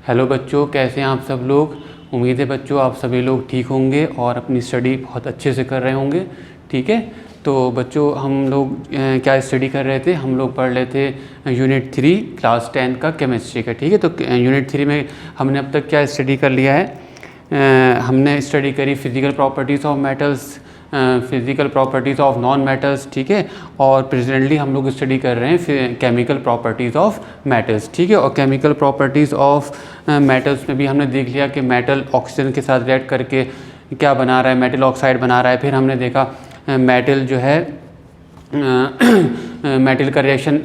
Hello बच्चों, कैसे हैं आप सब लोग। उम्मीद है बच्चों आप सभी लोग ठीक होंगे और अपनी स्टडी बहुत अच्छे से कर रहे होंगे। ठीक है, तो बच्चों हम लोग क्या स्टडी कर रहे थे, हम लोग पढ़ रहे थे यूनिट 3 क्लास 10 का केमिस्ट्री का। ठीक है, तो यूनिट 3 में हमने अब तक क्या स्टडी कर लिया है। हमने स्टडी करी physical properties of metals, physical properties of non metals. ठीक है, और प्रेजेंटली हम लोग स्टडी कर रहे हैं केमिकल प्रॉपर्टीज़ ऑफ मेटल्स। ठीक है, और केमिकल प्रॉपर्टीज़ ऑफ मेटल्स में भी हमने देख लिया कि मेटल ऑक्सीजन के साथ रिएक्ट करके क्या बना रहा है, मेटल ऑक्साइड बना रहा है। फिर हमने देखा मेटल जो है मेटल का रिएक्शन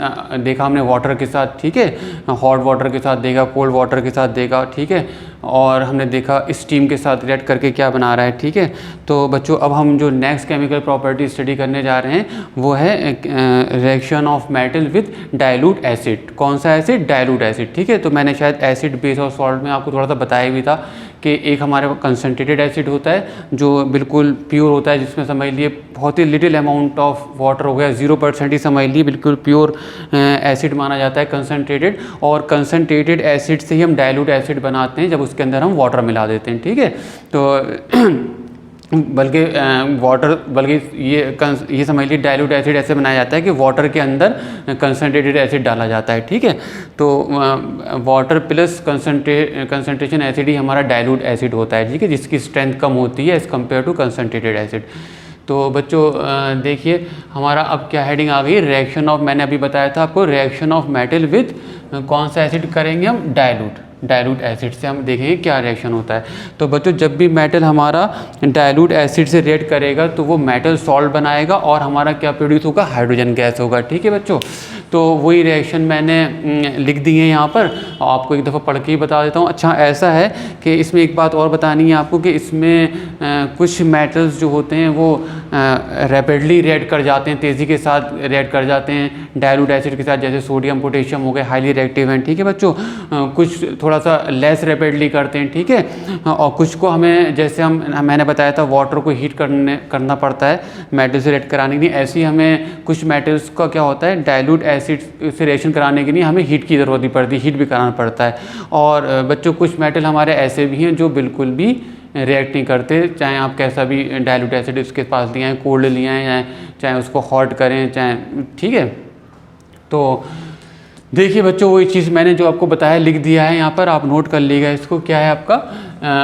देखा हमने वाटर के साथ। ठीक है, हॉट वाटर के साथ देखा, कोल्ड वाटर के साथ देखा। ठीक है, और हमने देखा स्टीम के साथ रिएक्ट करके क्या बना रहा है। ठीक है, तो बच्चों अब हम जो नेक्स्ट केमिकल प्रॉपर्टी स्टडी करने जा रहे हैं वो है reaction of metal with dilute acid. कौन सा एसिड? Dilute acid. ठीक है, तो मैंने शायद एसिड बेस और सॉल्ट में आपको थोड़ा सा बताया भी था कि एक हमारे कंसनट्रेटेड एसिड होता है जो बिल्कुल प्योर होता है, जिसमें समझ लिए बहुत ही लिटिल अमाउंट ऑफ वाटर हो गया, 0% ही समझ लिए बिल्कुल प्योर एसिड माना जाता है कंसनट्रेटेड। और कंसनट्रेटेड एसिड से ही हम डाइल्यूट एसिड बनाते हैं जब उसके अंदर हम वाटर मिला देते हैं। ठीक है, तो बल्कि ये समझ लीजिए डाइल्यूट एसिड ऐसे बनाया जाता है कि वाटर के अंदर कंसनट्रेटेड एसिड डाला जाता है। ठीक है, तो वाटर प्लस कंसनट्रेशन एसिड ही हमारा डाइल्यूट एसिड होता है। ठीक है, जिसकी स्ट्रेंथ कम होती है as compare to concentrated acid. तो बच्चों देखिए हमारा अब क्या हेडिंग आ गई, रिएक्शन ऑफ, मैंने अभी बताया था आपको रिएक्शन ऑफ मेटल विद कौन सा एसिड करेंगे हम, डाइल्यूट एसिड से हम देखेंगे क्या रिएक्शन होता है। तो बच्चों जब भी मेटल हमारा डाइल्यूट एसिड से रिएक्ट करेगा तो वो मेटल सॉल्ट बनाएगा और हमारा क्या प्रोड्यूस होगा, हाइड्रोजन गैस होगा। ठीक है बच्चों, तो वही रिएक्शन मैंने लिख दी है यहाँ पर, आपको एक दफ़ा पढ़ के ही बता देता हूँ। अच्छा ऐसा है कि इसमें एक बात और बतानी है आपको कि इसमें कुछ मेटल्स जो होते हैं वो रैपिडली रिएक्ट कर जाते हैं, तेज़ी के साथ रिएक्ट कर जाते हैं डाइल्यूट एसिड के साथ, जैसे सोडियम पोटेशियम हो गए, हाईली रिएक्टिव हैं। ठीक है बच्चों, कुछ थोड़ा सा लेस रैपिडली करते हैं। ठीक है, और कुछ को हमें जैसे मैंने बताया था वाटर को हीट करना पड़ता है मेटल से रिएक्ट कराने के लिए, ऐसे ही हमें कुछ मेटल्स का क्या होता है डाइल्यूट एसिड से रिएक्शन कराने के लिए हमें हीट की ज़रूरत ही पड़ती है, हीट भी कराना पड़ता है। और बच्चों कुछ मेटल हमारे ऐसे भी हैं जो बिल्कुल भी रिएक्ट नहीं करते, चाहे आप कैसा भी डाइल्यूट एसिड उसके पास लिया है, कोल्ड लिया है, चाहे उसको हॉट करें चाहे। ठीक है, तो देखिए बच्चों वही चीज़ मैंने जो आपको बताया लिख दिया है यहाँ पर, आप नोट कर लीजिएगा इसको। क्या है आपका,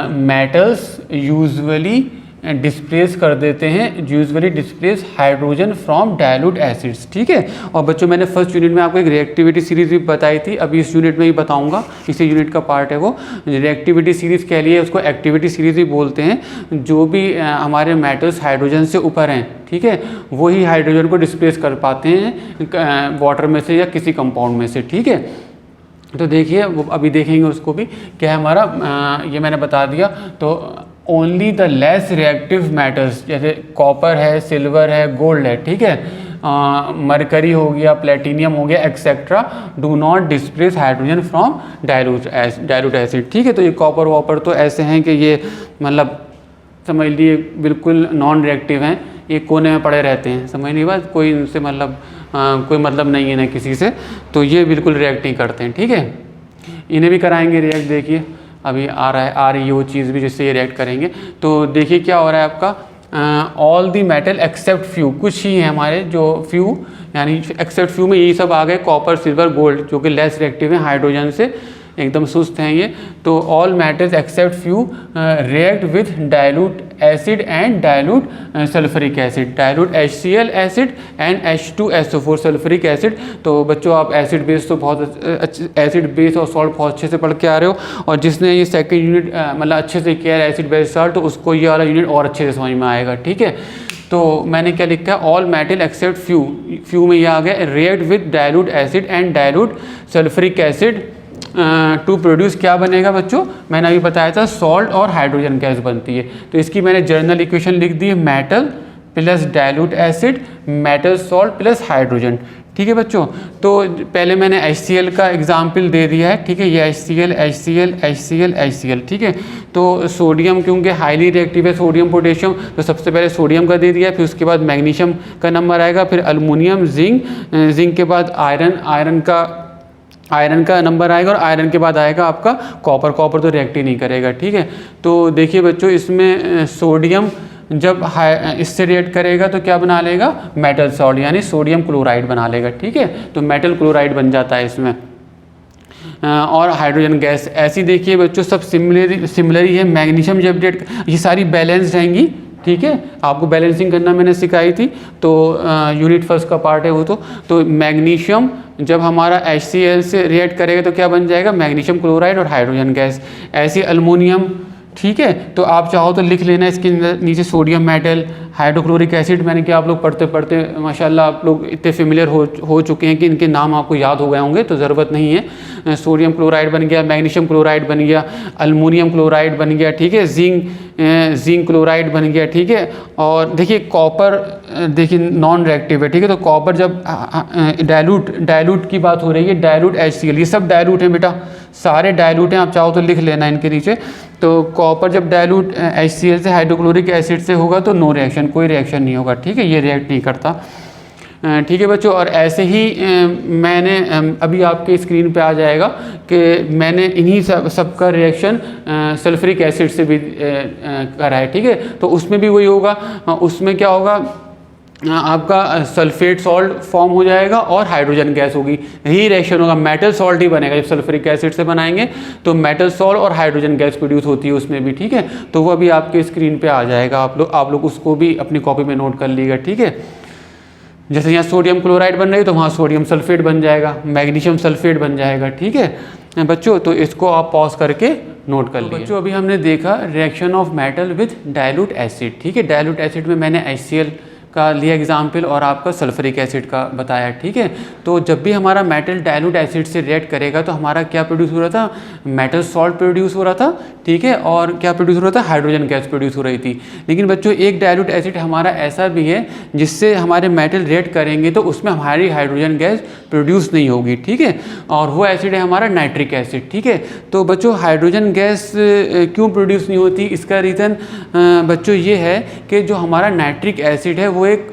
मेटल्स यूजुअली डिस्प्लेस कर देते हैं, usually displace hydrogen from dilute acids. ठीक है, और बच्चों मैंने फर्स्ट यूनिट में आपको एक रिएक्टिविटी सीरीज भी बताई थी, अभी इस यूनिट में ही बताऊंगा, इसी यूनिट का पार्ट है वो। रिएक्टिविटी सीरीज कह लिए, उसको एक्टिविटी सीरीज भी बोलते हैं। जो भी हमारे मेटल्स हाइड्रोजन से ऊपर हैं, ठीक है, वही हाइड्रोजन को डिस्प्लेस कर पाते हैं वाटर में से या किसी कंपाउंड में से। ठीक है, तो देखिए वो अभी देखेंगे उसको भी क्या है हमारा, ये मैंने बता दिया। तो only the less reactive metals जैसे कॉपर है, सिल्वर है, गोल्ड है, ठीक है, मरकरी हो गया, प्लेटिनियम हो गया etcetera, do not displace hydrogen from dilute acid. ठीक है, तो ये कॉपर वॉपर तो ऐसे हैं कि ये मतलब समझ लिए बिल्कुल नॉन रिएक्टिव हैं, ये कोने में पड़े रहते हैं, समझ नहीं बात, कोई इनसे मतलब कोई मतलब नहीं है ना किसी से, तो ये बिल्कुल रिएक्ट नहीं करते हैं। ठीक है, इन्हें भी कराएंगे रिएक्ट, देखिए अभी आ रही है वो चीज़ भी जिससे ये रिएक्ट करेंगे। तो देखिए क्या हो रहा है आपका, all the metal except few, कुछ ही हैं हमारे जो फ्यू, यानी एक्सेप्ट फ्यू में यही सब आ गए, कॉपर सिल्वर गोल्ड, जो कि लेस रिएक्टिव हैं हाइड्रोजन से, एकदम सुस्त हैं ये। तो all metals except few react with dilute acid and dilute sulphuric acid, dilute HCl acid and H2SO4 sulphuric acid. तो बच्चों आप एसिड बेस तो बहुत एसिड बेस और सॉल्ट बहुत अच्छे से पढ़ के आ रहे हो, और जिसने ये सेकंड यूनिट मतलब अच्छे से किया है एसिड बेस सॉल्ट, तो उसको ये वाला यूनिट और अच्छे से समझ में आएगा। ठीक है, तो मैंने क्या लिखा है, ऑल मेटल एक्सेप्ट फ्यू में ये आ गया, react with dilute acid and dilute sulphuric acid to produce, क्या बनेगा बच्चों, मैंने अभी बताया था सॉल्ट और हाइड्रोजन गैस बनती है। तो इसकी मैंने जर्नल इक्वेशन लिख दी है, metal plus dilute acid metal salt plus hydrogen. ठीक है बच्चों, तो पहले मैंने HCl का एग्जाम्पल दे दिया है। ठीक है, ये HCl। ठीक है, तो सोडियम क्योंकि हाईली रिएक्टिव है सोडियम पोटेशियम, तो सबसे पहले सोडियम का दे दिया, फिर उसके बाद मैग्नीशियम का नंबर आएगा, फिर अल्युमिनियम, जिंक के बाद आयरन का आयरन का नंबर आएगा और आयरन के बाद आएगा आपका कॉपर। कॉपर तो रिएक्ट ही नहीं करेगा, ठीक है। तो देखिए बच्चों, इसमें सोडियम जब इससे रिएक्ट करेगा तो क्या बना लेगा, मेटल सॉल्ट यानी सोडियम क्लोराइड बना लेगा, ठीक है। तो मेटल क्लोराइड बन जाता है इसमें। और हाइड्रोजन गैस ऐसी देखिए बच्चों सब सिमिलर ही है। मैग्नीशियम जब रिएक्ट, ये सारी बैलेंस्ड रहेंगी, ठीक है। आपको बैलेंसिंग करना मैंने सिखाई थी, तो यूनिट फर्स्ट का पार्ट है वो। तो मैग्नीशियम जब हमारा HCl से रिएक्ट करेगा तो क्या बन जाएगा, मैग्नीशियम क्लोराइड और हाइड्रोजन गैस। ऐसे अल्मोनियम, ठीक है। तो आप चाहो तो लिख लेना इसके नीचे सोडियम मेटल हाइड्रोक्लोरिक एसिड। मैंने कि आप लोग पढ़ते पढ़ते माशाल्लाह आप लोग इतने फेमिलियर हो चुके हैं कि इनके नाम आपको याद हो गए होंगे, तो ज़रूरत नहीं है। सोडियम क्लोराइड बन गया, मैग्नीशियम क्लोराइड बन गया, अल्मोनियम क्लोराइड बन गया, ठीक है। जिंक क्लोराइड बन गया, ठीक है। और देखिए कॉपर, देखिए नॉन रिएक्टिव है, ठीक है। तो कॉपर जब डाइल्यूट की बात हो रही है, डाइल्यूट HCl, ये सब डाइल्यूट हैं बेटा, सारे डाइल्यूट हैं। आप चाहो तो लिख लेना इनके नीचे। तो कॉपर जब डाइल्यूट HCl से हाइड्रोक्लोरिक एसिड से होगा तो नो रिएक्शन, कोई रिएक्शन नहीं होगा, ठीक है। ये रिएक्ट नहीं करता, ठीक है बच्चों। और ऐसे ही मैंने अभी आपके स्क्रीन पे आ जाएगा कि मैंने इन्हीं सब का रिएक्शन सल्फ्यूरिक एसिड से भी करा है, ठीक है। तो उसमें भी वही होगा। उसमें क्या होगा, आपका सल्फेट सॉल्ट फॉर्म हो जाएगा और हाइड्रोजन गैस होगी, यही रिएक्शन होगा। मेटल सॉल्ट ही बनेगा जब सल्फ्यूरिक एसिड से बनाएंगे, तो मेटल सॉल्ट और हाइड्रोजन गैस प्रोड्यूस होती है उसमें भी, ठीक है। तो वो अभी आपके स्क्रीन पे आ जाएगा, आप लोग उसको भी अपनी कॉपी में नोट कर लीजिएगा, ठीक है। जैसे यहाँ सोडियम क्लोराइड बन रही है तो वहाँ सोडियम सल्फेट बन जाएगा, मैग्नीशियम सल्फेट बन जाएगा, ठीक है बच्चों। तो इसको आप पॉज करके नोट कर लीजिए। बच्चों अभी हमने देखा reaction of metal with dilute acid, ठीक है। डाइल्यूट एसिड में मैंने HCl का लिया एग्जाम्पल और आपका सल्फ्यूरिक एसिड का बताया, ठीक है। तो जब भी हमारा मेटल डाइल्यूट एसिड से रिएक्ट करेगा तो हमारा क्या प्रोड्यूस हो रहा था, मेटल सॉल्ट प्रोड्यूस हो रहा था, ठीक है। और क्या प्रोड्यूस हो रहा था, हाइड्रोजन गैस प्रोड्यूस हो रही थी। लेकिन बच्चों एक डाइल्यूट एसिड हमारा ऐसा भी है जिससे हमारे मेटल रिएक्ट करेंगे तो उसमें हमारी हाइड्रोजन गैस प्रोड्यूस नहीं होगी, ठीक है। और वो एसिड है हमारा नाइट्रिक एसिड, ठीक है। तो बच्चों हाइड्रोजन गैस क्यों प्रोड्यूस नहीं होती, इसका रीज़न बच्चों ये है कि जो हमारा नाइट्रिक एसिड है वो एक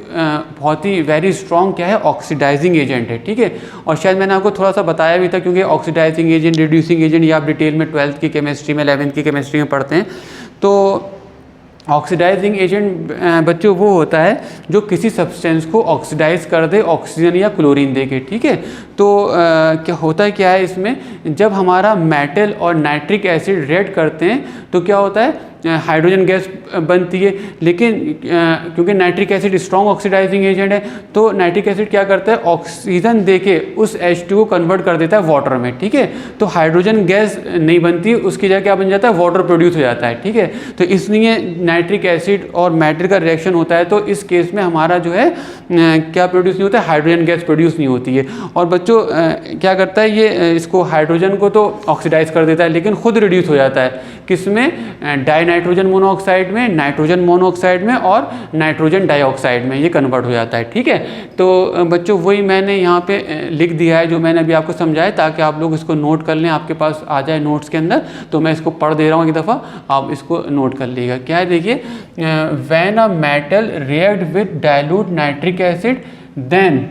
बहुत ही वेरी स्ट्रॉन्ग क्या है, ऑक्सीडाइजिंग एजेंट है, ठीक है। और शायद मैंने आपको थोड़ा सा बताया भी था, क्योंकि ऑक्सीडाइजिंग एजेंट, रिड्यूसिंग एजेंट ये आप डिटेल में 12th की केमिस्ट्री में 11th की केमिस्ट्री में पढ़ते हैं। तो ऑक्सीडाइजिंग एजेंट बच्चों वो होता है जो किसी सब्सटेंस को ऑक्सीडाइज कर दे ऑक्सीजन या क्लोरीन दे के, ठीक है। तो क्या होता है, क्या है इसमें, जब हमारा मेटल और नाइट्रिक एसिड रिएक्ट करते हैं तो क्या होता है, हाइड्रोजन गैस बनती है। लेकिन क्योंकि nitric acid strong oxidising agent है तो नाइट्रिक एसिड क्या करता है, ऑक्सीजन देके उस H2 को कन्वर्ट कर देता है वाटर में, ठीक है। तो हाइड्रोजन गैस नहीं बनती, उसकी जगह क्या बन जाता है, वाटर प्रोड्यूस हो जाता है, ठीक है। तो इसलिए नाइट्रिक एसिड और मेटल का रिएक्शन होता है तो इस केस में हमारा जो है क्या प्रोड्यूस नहीं होता है, हाइड्रोजन गैस प्रोड्यूस नहीं होती है। और बच्चों क्या करता है ये, इसको हाइड्रोजन को तो ऑक्सीडाइज कर देता है लेकिन खुद रिड्यूस हो जाता है, किसमें, नाइट्रोजन मोनोऑक्साइड में, नाइट्रोजन मोनोऑक्साइड में और नाइट्रोजन डाइऑक्साइड में ये कन्वर्ट हो जाता है, ठीक है। तो बच्चों वही मैंने यहाँ पे लिख दिया है जो मैंने अभी आपको समझाया, ताकि आप लोग इसको नोट कर लें, आपके पास आ जाए नोट्स के अंदर। तो मैं इसको पढ़ दे रहा हूँ एक दफ़ा, आप इसको नोट कर लीजिएगा। क्या है देखिए, when a metal react with dilute nitric acid then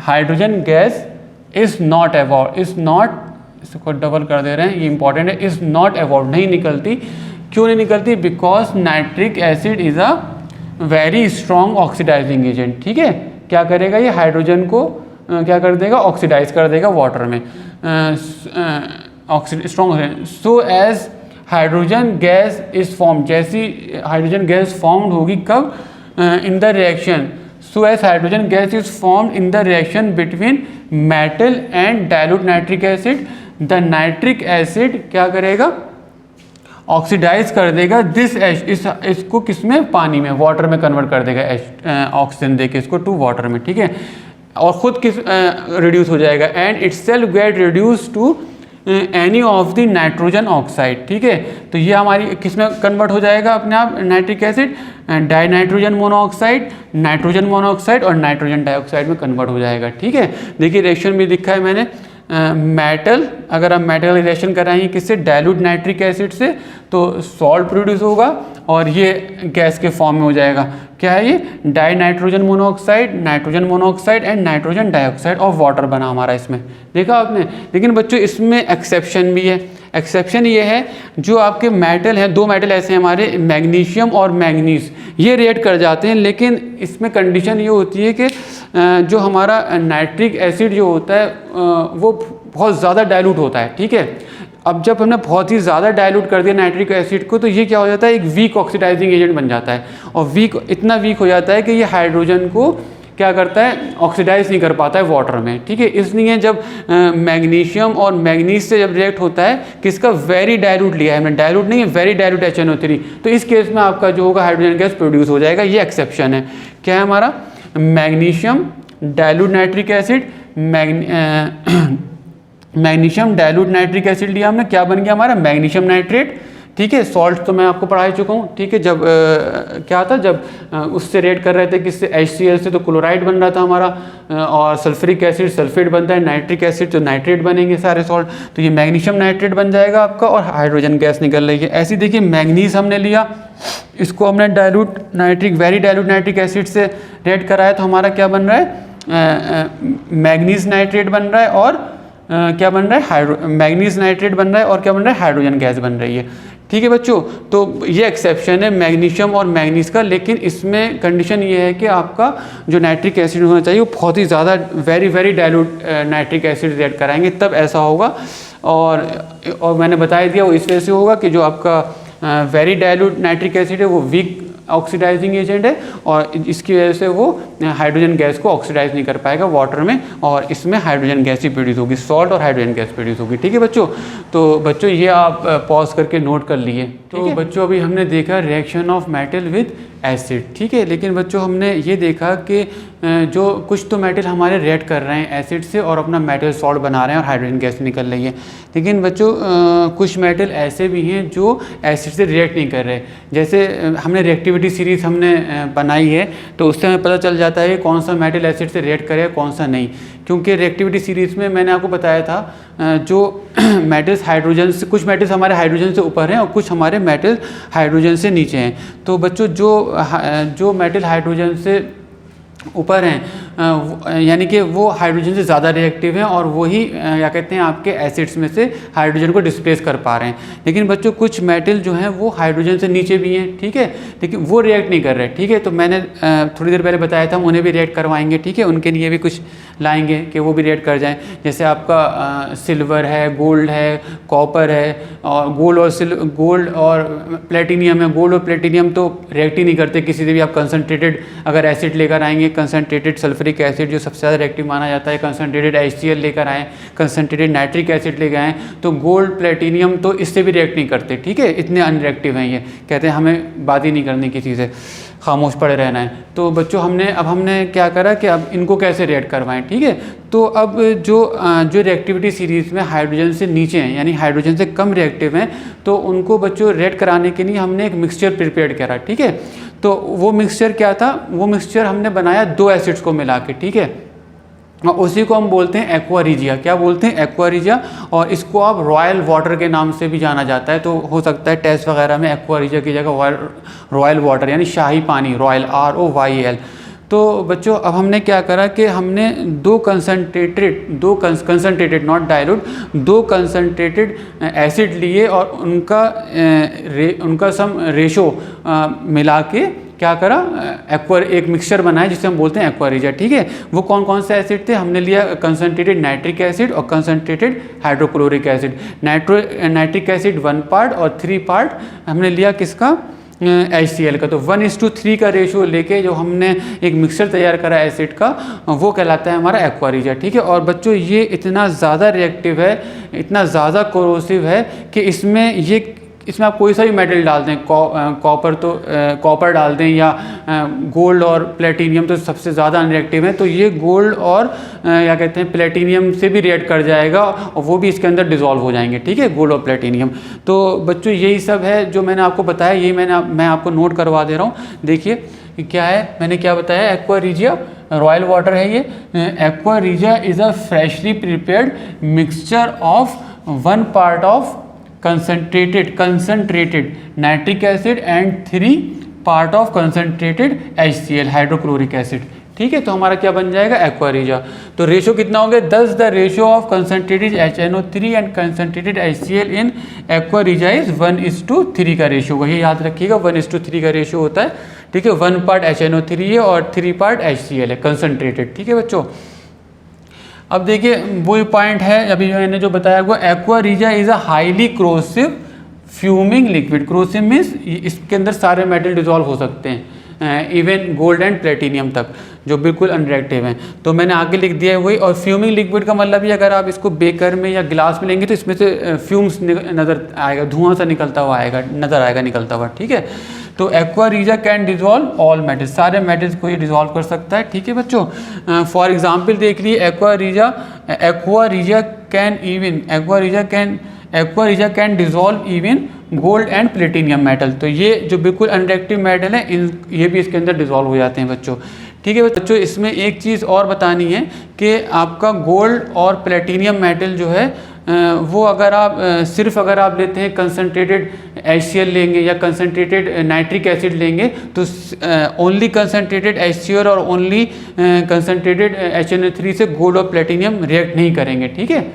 hydrogen gas is not evolve, is not, इसको डबल कर दे रहे हैं, ये इंपॉर्टेंट है, इज नॉट एवॉल्व, नहीं निकलती। क्यों नहीं निकलती, because nitric acid is a very strong oxidising agent, ठीक है। क्या करेगा ये, हाइड्रोजन को क्या कर देगा, ऑक्सीडाइज कर देगा वाटर में, strong. So as hydrogen gas is form, जैसी हाइड्रोजन गैस फॉर्म्ड होगी कब, in the reaction, so as hydrogen gas is formed in the reaction between metal and dilute nitric acid, the nitric acid क्या करेगा, oxidise कर देगा this H, इसको किसमें, पानी में, वाटर में कन्वर्ट कर देगा, ऑक्सीजन देके इसको टू वाटर में, ठीक है। और ख़ुद किस रिड्यूस हो जाएगा, and itself get reduce to any of the nitrogen oxide, ठीक है। तो ये हमारी किस में कन्वर्ट हो जाएगा अपने आप, nitric acid, die nitrogen monoxide, nitrogen monoxide और नाइट्रोजन डाइऑक्साइड में कन्वर्ट हो जाएगा, ठीक है। देखिए रिएक्शन भी लिखा है मैंने, मेटल, अगर आप मेटल रिएक्शन कराएंगे किससे, डाइल्यूट नाइट्रिक एसिड से, तो सॉल्ट प्रोड्यूस होगा और ये गैस के फॉर्म में हो जाएगा। क्या है ये, die nitrogen monoxide, nitrogen monoxide and nitrogen dioxide और वाटर बना हमारा इसमें, देखा आपने। लेकिन बच्चों इसमें एक्सेप्शन भी है। एक्सेप्शन ये है, जो आपके मेटल हैं, दो मेटल ऐसे हैं हमारे, मैग्नीशियम और मैंगनीज, ये रिएक्ट कर जाते हैं, लेकिन इसमें कंडीशन ये होती है कि जो हमारा नाइट्रिक एसिड जो होता है वो बहुत ज़्यादा डाइल्यूट होता है, ठीक है। अब जब हमने बहुत ही ज़्यादा डाइल्यूट कर दिया नाइट्रिक एसिड को, तो ये क्या हो जाता है, एक वीक ऑक्सीडाइजिंग एजेंट बन जाता है, और वीक इतना वीक हो जाता है कि ये हाइड्रोजन को क्या करता है, ऑक्सीडाइज नहीं कर पाता है वाटर में, ठीक है। इसलिए जब मैग्नीशियम और मैंगनीज से जब रिएक्ट होता है, किसका, वेरी डाइल्यूट लिया है हमने, डाइल्यूट नहीं है, वेरी डाइल्यूट HNO3, तो इस केस में आपका जो होगा हाइड्रोजन गैस प्रोड्यूस हो जाएगा। ये एक्सेप्शन है। क्या है हमारा, magnesium dilute nitric acid, magnesium dilute nitric acid लिया हमने, क्या बन गया हमारा, मैग्नीशियम नाइट्रेट, ठीक है। सॉल्ट तो मैं आपको पढ़ा ही चुका हूँ, ठीक है। जब क्या था, जब उससे रेड कर रहे थे किससे, HCl से, तो क्लोराइड बन रहा था हमारा, और सल्फ्यूरिक एसिड सल्फेट बनता है, नाइट्रिक एसिड तो नाइट्रेट बनेंगे सारे सॉल्ट, तो ये मैग्नीशियम नाइट्रेट बन जाएगा आपका, और हाइड्रोजन गैस निकल रही है। ऐसे देखिए, मैंगनीज हमने लिया, इसको हमने dilute nitric, very dilute nitric acid से रेड कराया, तो हमारा क्या बन रहा है, मैंगनीज नाइट्रेट बन रहा है, और क्या बन रहा है, मैंगनीज नाइट्रेट बन रहा है, और क्या बन रहा है, हाइड्रोजन गैस बन रही है, ठीक है बच्चों। तो ये एक्सेप्शन है मैग्नीशियम और मैंगनीज का, लेकिन इसमें कंडीशन ये है कि आपका जो नाइट्रिक एसिड होना चाहिए वो बहुत ही ज़्यादा very very dilute nitric acid react कराएंगे, तब ऐसा होगा। और मैंने बता दिया वो इस वजह से होगा कि जो आपका वेरी डाइल्यूट नाइट्रिक एसिड है वो वीक ऑक्सीडाइजिंग एजेंट है, और इसकी वजह से वो हाइड्रोजन गैस को ऑक्सीडाइज नहीं कर पाएगा वाटर में, और इसमें हाइड्रोजन गैस ही प्रोड्यूस होगी, सॉल्ट और हाइड्रोजन गैस प्रोड्यूस होगी, ठीक है बच्चों। तो बच्चों ये आप पॉज करके नोट कर लिए। तो बच्चों अभी हमने देखा reaction of metal with acid, ठीक है। लेकिन बच्चों हमने ये देखा कि जो कुछ तो मेटल हमारे रिएक्ट कर रहे हैं एसिड से और अपना मेटल सॉल्ट बना रहे हैं और हाइड्रोजन गैस निकल रही है, लेकिन बच्चों कुछ मेटल ऐसे भी हैं जो एसिड से रिएक्ट नहीं कर रहे। जैसे हमने रिएक्टिविटी सीरीज हमने बनाई है, तो उससे हमें पता चल जाता है कौन सा मेटल एसिड से रिएक्ट करेगा कौन सा नहीं, क्योंकि रिएक्टिविटी सीरीज में मैंने आपको बताया था जो मेटल्स हाइड्रोजन से, कुछ मेटल्स हमारे हाइड्रोजन से ऊपर हैं और कुछ हमारे मेटल हाइड्रोजन से नीचे हैं। तो बच्चों जो मेटल हाइड्रोजन से ऊपर हैं यानी कि वो हाइड्रोजन से ज़्यादा रिएक्टिव हैं, और वही क्या कहते हैं आपके एसिड्स में से हाइड्रोजन को डिस्प्लेस कर पा रहे हैं। लेकिन बच्चों कुछ मेटल जो हैं वो हाइड्रोजन से नीचे भी हैं, ठीक है, लेकिन वो रिएक्ट नहीं कर रहे, ठीक है। तो मैंने थोड़ी देर पहले बताया था, हम उन्हें भी रिएक्ट करवाएंगे, ठीक है, उनके लिए भी कुछ लाएंगे कि वो भी रिएक्ट कर जाएँ। जैसे आपका सिल्वर है, गोल्ड है, कॉपर है, और गोल्ड और प्लेटिनियम है। गोल्ड और प्लेटिनियम तो रिएक्ट ही नहीं करते किसी से भी। आप कंसनट्रेटेड अगर एसिड लेकर आएंगे, कंसनट्रेटेड सल्फ्यूरिक एसिड जो सबसे ज़्यादा रिएक्टिव माना जाता है, कंसनट्रेटेड HCl लेकर आएँ, कंसनट्रेटेड नाइट्रिक एसिड लेकर आएँ, तो गोल्ड प्लेटिनियम तो इससे भी रिएक्ट नहीं करते, ठीक है, इतने अनरिएक्टिव हैं ये, कहते हैं हमें बात ही नहीं करनी किसी से, खामोश पड़े रहना है। तो बच्चों हमने क्या करा कि अब इनको कैसे रिएक्ट करवाएं, ठीक है। तो अब जो रिएक्टिविटी सीरीज़ में हाइड्रोजन से नीचे हैं यानी हाइड्रोजन से कम रिएक्टिव हैं, तो उनको बच्चों रिएक्ट कराने के लिए हमने एक मिक्सचर प्रिपेयर करा, ठीक है। तो वो मिक्सचर क्या था, वो मिक्सचर हमने बनाया दो एसिड्स को मिला के, ठीक है, और उसी को हम बोलते हैं एक्वा रिजिया। क्या बोलते हैं, एक्वा रिजिया, और इसको आप रॉयल वाटर के नाम से भी जाना जाता है। तो हो सकता है टेस्ट वगैरह में एक्वा रिजिया की जगह रॉयल वाटर यानी शाही पानी, रॉयल ROYL। तो बच्चों अब हमने क्या करा कि हमने दो कंसनट्रेटेड नॉट डाइल्यूट, दो कंसनट्रेटेड एसिड लिए और उनका सम रेशो मिला के क्या करा, एक मिक्सचर बनाया जिसे हम बोलते हैं एक्वा रिजिया, ठीक है। वो कौन कौन से एसिड थे, हमने लिया कंसनट्रेटेड नाइट्रिक एसिड और concentrated hydrochloric acid. Nitric acid 1 part और 3 पार्ट हमने लिया किसका, HCl का। तो 1:3 का रेशो लेके जो हमने एक मिक्सचर तैयार करा एसिड का, वो कहलाता है हमारा एक्वा रिजिया, ठीक है। और बच्चों ये इतना ज़्यादा रिएक्टिव है, इतना ज़्यादा कोरोसिव है कि इसमें आप कोई सा भी मेटल डाल दें, कॉपर डाल दें या गोल्ड और प्लेटिनियम, तो सबसे ज़्यादा अनरिएक्टिव है। तो ये गोल्ड और क्या कहते हैं प्लेटिनियम से भी रिएक्ट कर जाएगा और वो भी इसके अंदर डिसॉल्व हो जाएंगे, ठीक है, गोल्ड और प्लेटिनियम। तो बच्चों यही सब है जो मैंने आपको बताया, यही मैं आपको नोट करवा दे रहा हूँ। देखिए क्या है, मैंने क्या बताया, एक्वा रिजिया रॉयल वाटर है ये। Aqua regia is a freshly prepared mixture of 1 part of concentrated nitric acid and 3 part of concentrated HCl hydrochloric acid. ठीक है, तो हमारा क्या बन जाएगा एक्वा रीजा। तो रेशो कितना हो गया 10, the ratio of concentrated HNO3 and concentrated HCl in aqua regia is 1:3 का रेशो। वही याद रखिएगा 1:3 का रेशो होता है। ठीक है, 1 part HNO3 है और 3 part HCl है कंसनट्रेटेड। ठीक है बच्चों, अब देखिए वो पॉइंट है अभी जो मैंने जो बताया वो aqua regia is a highly corrosive fuming liquid. Corrosive means इसके अंदर सारे मेटल डिजॉल्व हो सकते हैं, इवन गोल्ड एंड प्लेटिनियम तक, जो बिल्कुल अनरिएक्टिव हैं। तो मैंने आगे लिख दिया है वही। और फ्यूमिंग लिक्विड का मतलब ये अगर आप इसको बेकर में या गिलास में लेंगे तो इसमें से फ्यूम्स नज़र आएगा, धुआं सा निकलता हुआ आएगा, नज़र आएगा निकलता हुआ। ठीक है, तो aqua regia can dissolve all metals, सारे मेटल्स को ये डिजॉल्व कर सकता है। ठीक है बच्चों, फॉर एग्जांपल देख लिए aqua regia can dissolve even gold and platinum metal. तो ये जो बिल्कुल अनरिएक्टिव मेटल है ये भी इसके अंदर डिजॉल्व हो जाते हैं बच्चों। ठीक है बच्चों, इसमें एक चीज़ और बतानी है कि आपका गोल्ड और प्लेटिनियम मेटल जो है वो अगर आप सिर्फ अगर आप लेते हैं कंसनट्रेटेड HCl लेंगे या कंसनट्रेटेड नाइट्रिक एसिड लेंगे तो ओनली कंसनट्रेटेड HCl और ओनली कंसनट्रेटेड HNO3 से गोल्ड और प्लेटिनियम रिएक्ट नहीं करेंगे। ठीक है,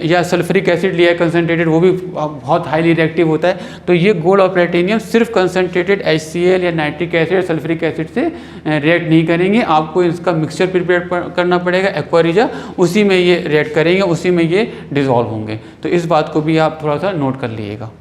या सल्फ्यूरिक एसिड लिया है कंसनट्रेटेड, वो भी बहुत हाईली रिएक्टिव होता है। तो ये गोल्ड और प्लेटिनियम सिर्फ कंसनट्रेटेड HCl या नाइट्रिक एसिड सल्फ्यूरिक एसिड से रिएक्ट नहीं करेंगे। आपको इसका मिक्सचर प्रिपेयर करना पड़ेगा एक्वा रीजा, उसी में ये रिएक्ट करेंगे, उसी में ये डिजॉल्व होंगे। तो इस बात को भी आप थोड़ा सा नोट कर लीजिएगा।